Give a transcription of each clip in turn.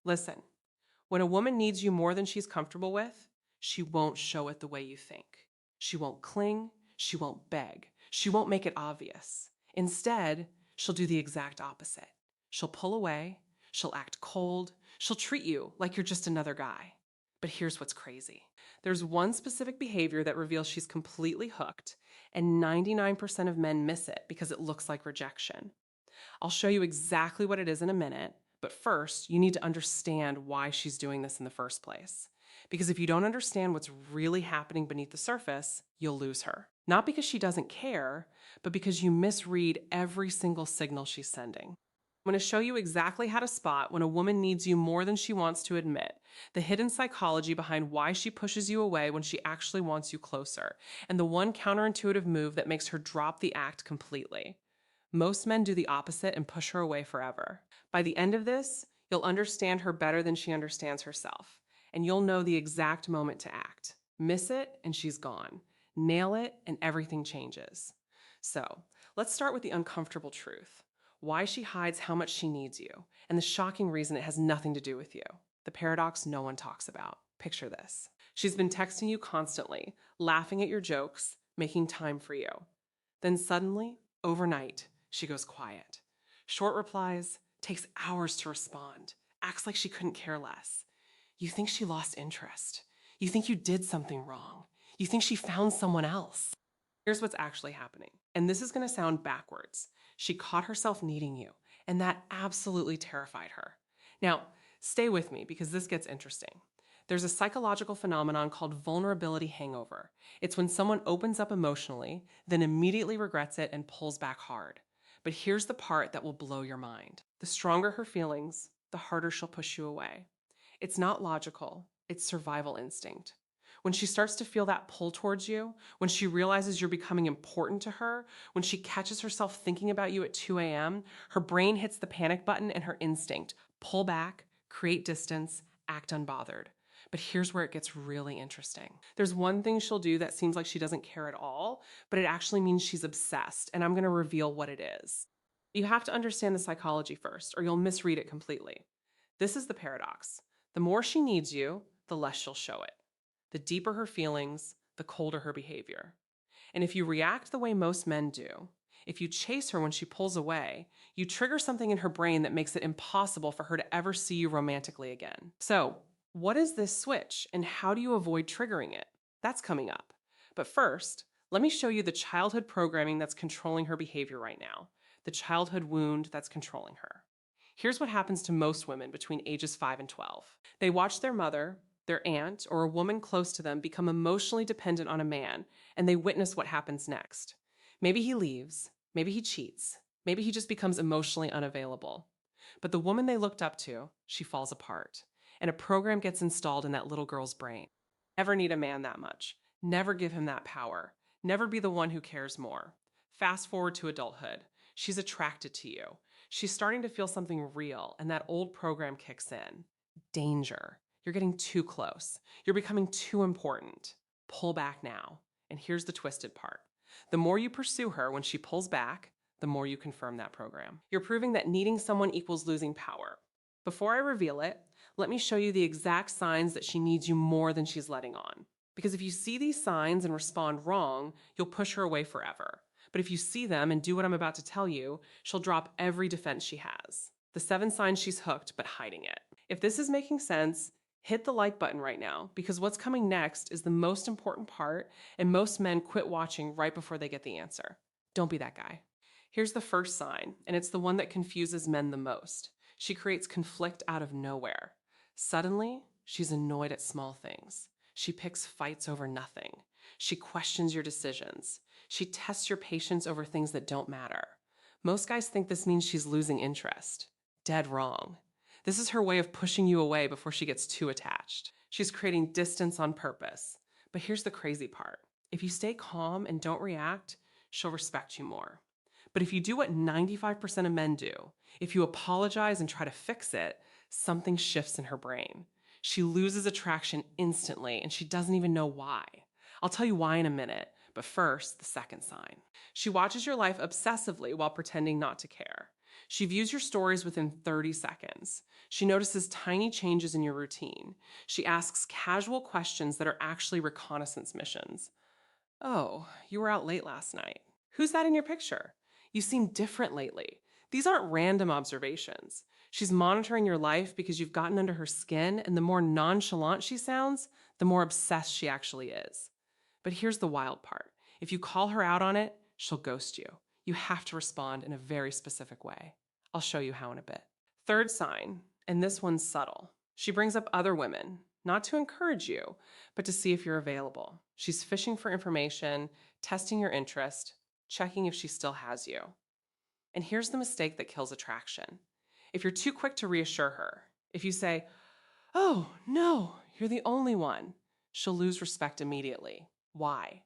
Listen, when a woman needs you more than she's comfortable with, she won't show it the way you think. She won't cling, she won't beg, she won't make it obvious. Instead, she'll do the exact opposite. She'll pull away, she'll act cold, she'll treat you like you're just another guy. But here's what's crazy. There's one specific behavior that reveals she's completely hooked, and 99% of men miss it because it looks like rejection. I'll show you exactly what it is in a minute, but first, you need to understand why she's doing this in the first place. Because if you don't understand what's really happening beneath the surface, you'll lose her. Not because she doesn't care, but because you misread every single signal she's sending. I'm going to show you exactly how to spot when a woman needs you more than she wants to admit, the hidden psychology behind why she pushes you away when she actually wants you closer, and the one counterintuitive move that makes her drop the act completely. Most men do the opposite and push her away forever. By the end of this, you'll understand her better than she understands herself, and you'll know the exact moment to act. Miss it, and she's gone. Nail it, and everything changes. So, let's start with the uncomfortable truth. Why she hides how much she needs you, and the shocking reason it has nothing to do with you. The paradox no one talks about. Picture this. She's been texting you constantly, laughing at your jokes, making time for you. Then suddenly, overnight, she goes quiet. Short replies, takes hours to respond, acts like she couldn't care less. You think she lost interest. You think you did something wrong. You think she found someone else. Here's what's actually happening. And this is going to sound backwards. She caught herself needing you, and that absolutely terrified her. Now, stay with me because this gets interesting. There's a psychological phenomenon called vulnerability hangover. It's when someone opens up emotionally, then immediately regrets it and pulls back hard. But here's the part that will blow your mind. The stronger her feelings, the harder she'll push you away. It's not logical, it's survival instinct. When she starts to feel that pull towards you, when she realizes you're becoming important to her, when she catches herself thinking about you at 2 a.m., her brain hits the panic button and her instinct pull back, create distance, act unbothered. But here's where it gets really interesting. There's one thing she'll do that seems like she doesn't care at all, but it actually means she's obsessed, and I'm going to reveal what it is. You have to understand the psychology first, or you'll misread it completely. This is the paradox. The more she needs you, the less she'll show it. The deeper her feelings, the colder her behavior. And if you react the way most men do, if you chase her when she pulls away, you trigger something in her brain that makes it impossible for her to ever see you romantically again. So, what is this switch and how do you avoid triggering it? That's coming up. But first, let me show you the childhood programming that's controlling her behavior right now, the childhood wound that's controlling her. Here's what happens to most women between ages 5 and 12. They watch their mother, their aunt, or a woman close to them become emotionally dependent on a man, and they witness what happens next. Maybe he leaves, maybe he cheats, maybe he just becomes emotionally unavailable. But the woman they looked up to, she falls apart, and a program gets installed in that little girl's brain. Never need a man that much. Never give him that power. Never be the one who cares more. Fast forward to adulthood. She's attracted to you. She's starting to feel something real, and that old program kicks in. Danger. You're getting too close. You're becoming too important. Pull back now. And here's the twisted part. The more you pursue her when she pulls back, the more you confirm that program. You're proving that needing someone equals losing power. Before I reveal it, let me show you the exact signs that she needs you more than she's letting on. Because if you see these signs and respond wrong, you'll push her away forever. But if you see them and do what I'm about to tell you, she'll drop every defense she has. The 7 signs she's hooked, but hiding it. If this is making sense, hit the like button right now, because what's coming next is the most important part, and most men quit watching right before they get the answer. Don't be that guy. Here's the first sign, and it's the one that confuses men the most. She creates conflict out of nowhere. Suddenly, she's annoyed at small things. She picks fights over nothing. She questions your decisions. She tests your patience over things that don't matter. Most guys think this means she's losing interest. Dead wrong. This is her way of pushing you away before she gets too attached. She's creating distance on purpose. But here's the crazy part. If you stay calm and don't react, she'll respect you more. But if you do what 95% of men do, if you apologize and try to fix it, something shifts in her brain. She loses attraction instantly, and she doesn't even know why. I'll tell you why in a minute, but first, the second sign. She watches your life obsessively while pretending not to care. She views your stories within 30 seconds. She notices tiny changes in your routine. She asks casual questions that are actually reconnaissance missions. Oh, you were out late last night. Who's that in your picture? You seem different lately. These aren't random observations. She's monitoring your life because you've gotten under her skin, and the more nonchalant she sounds, the more obsessed she actually is. But here's the wild part. If you call her out on it, she'll ghost you. You have to respond in a very specific way. I'll show you how in a bit. Third sign, and this one's subtle. She brings up other women, not to encourage you, but to see if you're available. She's fishing for information, testing your interest, checking if she still has you. And here's the mistake that kills attraction. If you're too quick to reassure her, if you say, "Oh, no, you're the only one," she'll lose respect immediately. Why?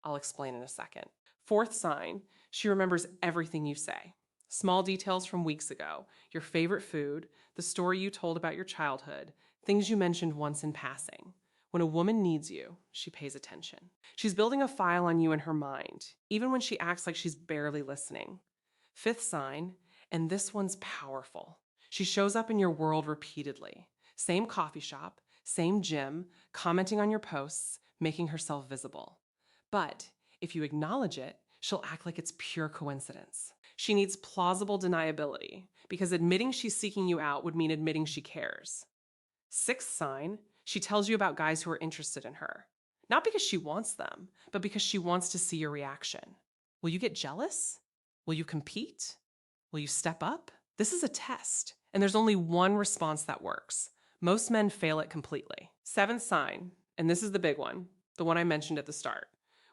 I'll explain in a second. Fourth sign, she remembers everything you say. Small details from weeks ago, your favorite food, the story you told about your childhood, things you mentioned once in passing. When a woman needs you, she pays attention. She's building a file on you in her mind, even when she acts like she's barely listening. Fifth sign, and this one's powerful. She shows up in your world repeatedly. Same coffee shop, same gym, commenting on your posts, making herself visible. But if you acknowledge it, she'll act like it's pure coincidence. She needs plausible deniability, because admitting she's seeking you out would mean admitting she cares. Sixth sign, she tells you about guys who are interested in her. Not because she wants them, but because she wants to see your reaction. Will you get jealous? Will you compete? Will you step up? This is a test, and there's only one response that works. Most men fail it completely. Seventh sign, and this is the big one, the one I mentioned at the start.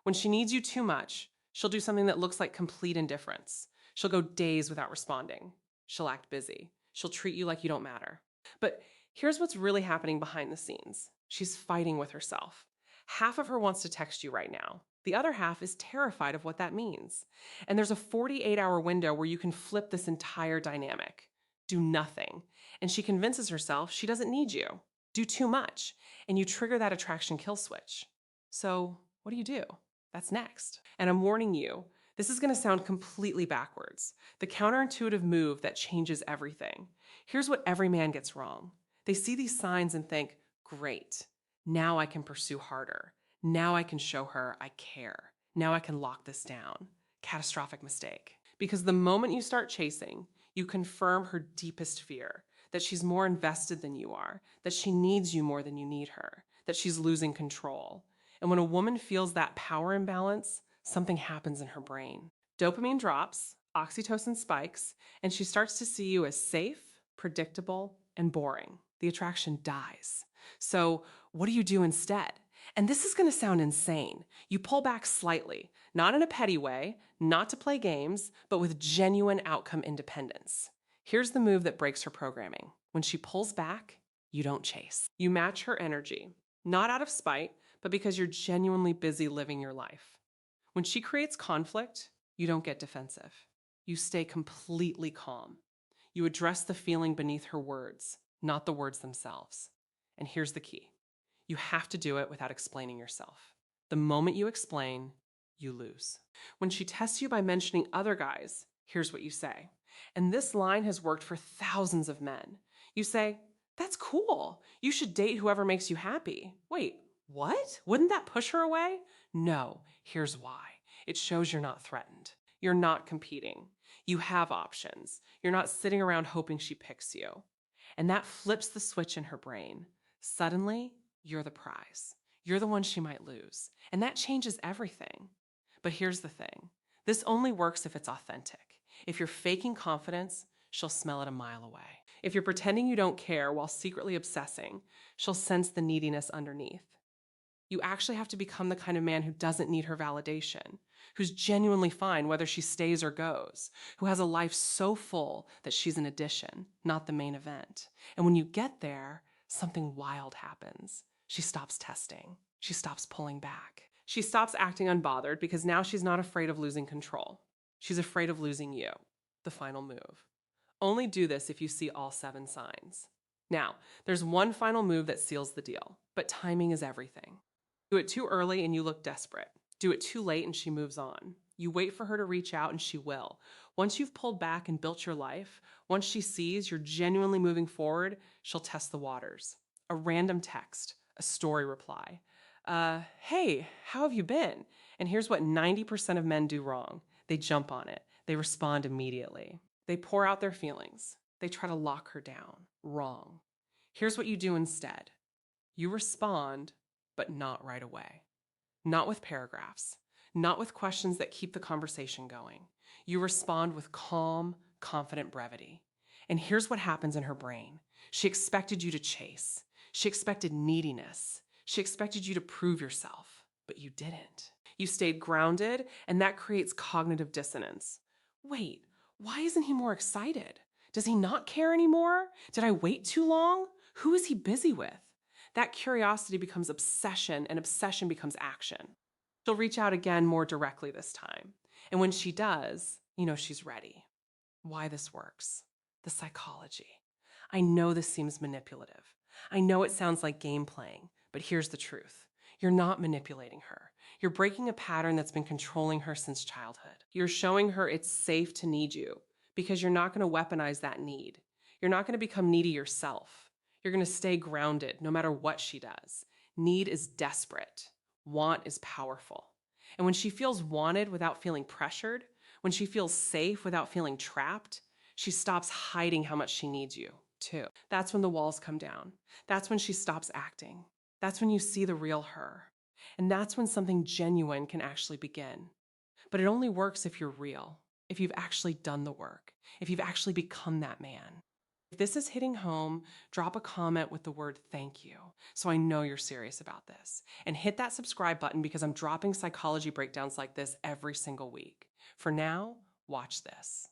When she needs you too much, she'll do something that looks like complete indifference. She'll go days without responding. She'll act busy. She'll treat you like you don't matter. But here's what's really happening behind the scenes. She's fighting with herself. Half of her wants to text you right now. The other half is terrified of what that means. And there's a 48-hour window where you can flip this entire dynamic. Do nothing. And she convinces herself she doesn't need you. Do too much. And you trigger that attraction kill switch. So what do? That's next. And I'm warning you, this is going to sound completely backwards. The counterintuitive move that changes everything. Here's what every man gets wrong. They see these signs and think, great, now I can pursue harder. Now I can show her I care. Now I can lock this down. Catastrophic mistake. Because the moment you start chasing, you confirm her deepest fear, that she's more invested than you are, that she needs you more than you need her, that she's losing control. And when a woman feels that power imbalance, something happens in her brain. Dopamine drops, oxytocin spikes, and she starts to see you as safe, predictable, and boring. The attraction dies. So what do you do instead? And this is going to sound insane. You pull back slightly, not in a petty way, not to play games, but with genuine outcome independence. Here's the move that breaks her programming. When she pulls back, you don't chase. You match her energy, not out of spite, but because you're genuinely busy living your life. When she creates conflict, you don't get defensive. You stay completely calm. You address the feeling beneath her words, not the words themselves. And here's the key. You have to do it without explaining yourself. The moment you explain, you lose. When she tests you by mentioning other guys, here's what you say. And this line has worked for thousands of men. You say, "That's cool. You should date whoever makes you happy." Wait, what? Wouldn't that push her away? No, here's why. It shows you're not threatened. You're not competing. You have options. You're not sitting around hoping she picks you. And that flips the switch in her brain. Suddenly, you're the prize. You're the one she might lose. And that changes everything. But here's the thing. This only works if it's authentic. If you're faking confidence, she'll smell it a mile away. If you're pretending you don't care while secretly obsessing, she'll sense the neediness underneath. You actually have to become the kind of man who doesn't need her validation, who's genuinely fine whether she stays or goes, who has a life so full that she's an addition, not the main event. And when you get there, something wild happens. She stops testing. She stops pulling back. She stops acting unbothered because now she's not afraid of losing control. She's afraid of losing you, the final move. Only do this if you see all 7 signs. Now, there's one final move that seals the deal, but timing is everything. Do it too early and you look desperate. Do it too late and she moves on. You wait for her to reach out and she will. Once you've pulled back and built your life, once she sees you're genuinely moving forward, she'll test the waters. A random text, a story reply. Hey, how have you been? And here's what 90% of men do wrong. They jump on it. They respond immediately. They pour out their feelings. They try to lock her down. Wrong. Here's what you do instead. You respond, but not right away. Not with paragraphs. Not with questions that keep the conversation going. You respond with calm, confident brevity. And here's what happens in her brain. She expected you to chase. She expected neediness. She expected you to prove yourself, but you didn't. You stayed grounded, and that creates cognitive dissonance. Wait, why isn't he more excited? Does he not care anymore? Did I wait too long? Who is he busy with? That curiosity becomes obsession, and obsession becomes action. She'll reach out again more directly this time. And when she does, you know she's ready. Why this works. The psychology. I know this seems manipulative. I know it sounds like game playing, but here's the truth. You're not manipulating her. You're breaking a pattern that's been controlling her since childhood. You're showing her it's safe to need you because you're not going to weaponize that need. You're not going to become needy yourself. You're going to stay grounded no matter what she does. Need is desperate. Want is powerful. And when she feels wanted without feeling pressured, when she feels safe without feeling trapped, she stops hiding how much she needs you, too. That's when the walls come down. That's when she stops acting. That's when you see the real her. And that's when something genuine can actually begin. But it only works if you're real, if you've actually done the work, if you've actually become that man. If this is hitting home, drop a comment with the word thank you so I know you're serious about this. And hit that subscribe button because I'm dropping psychology breakdowns like this every single week. For now, watch this.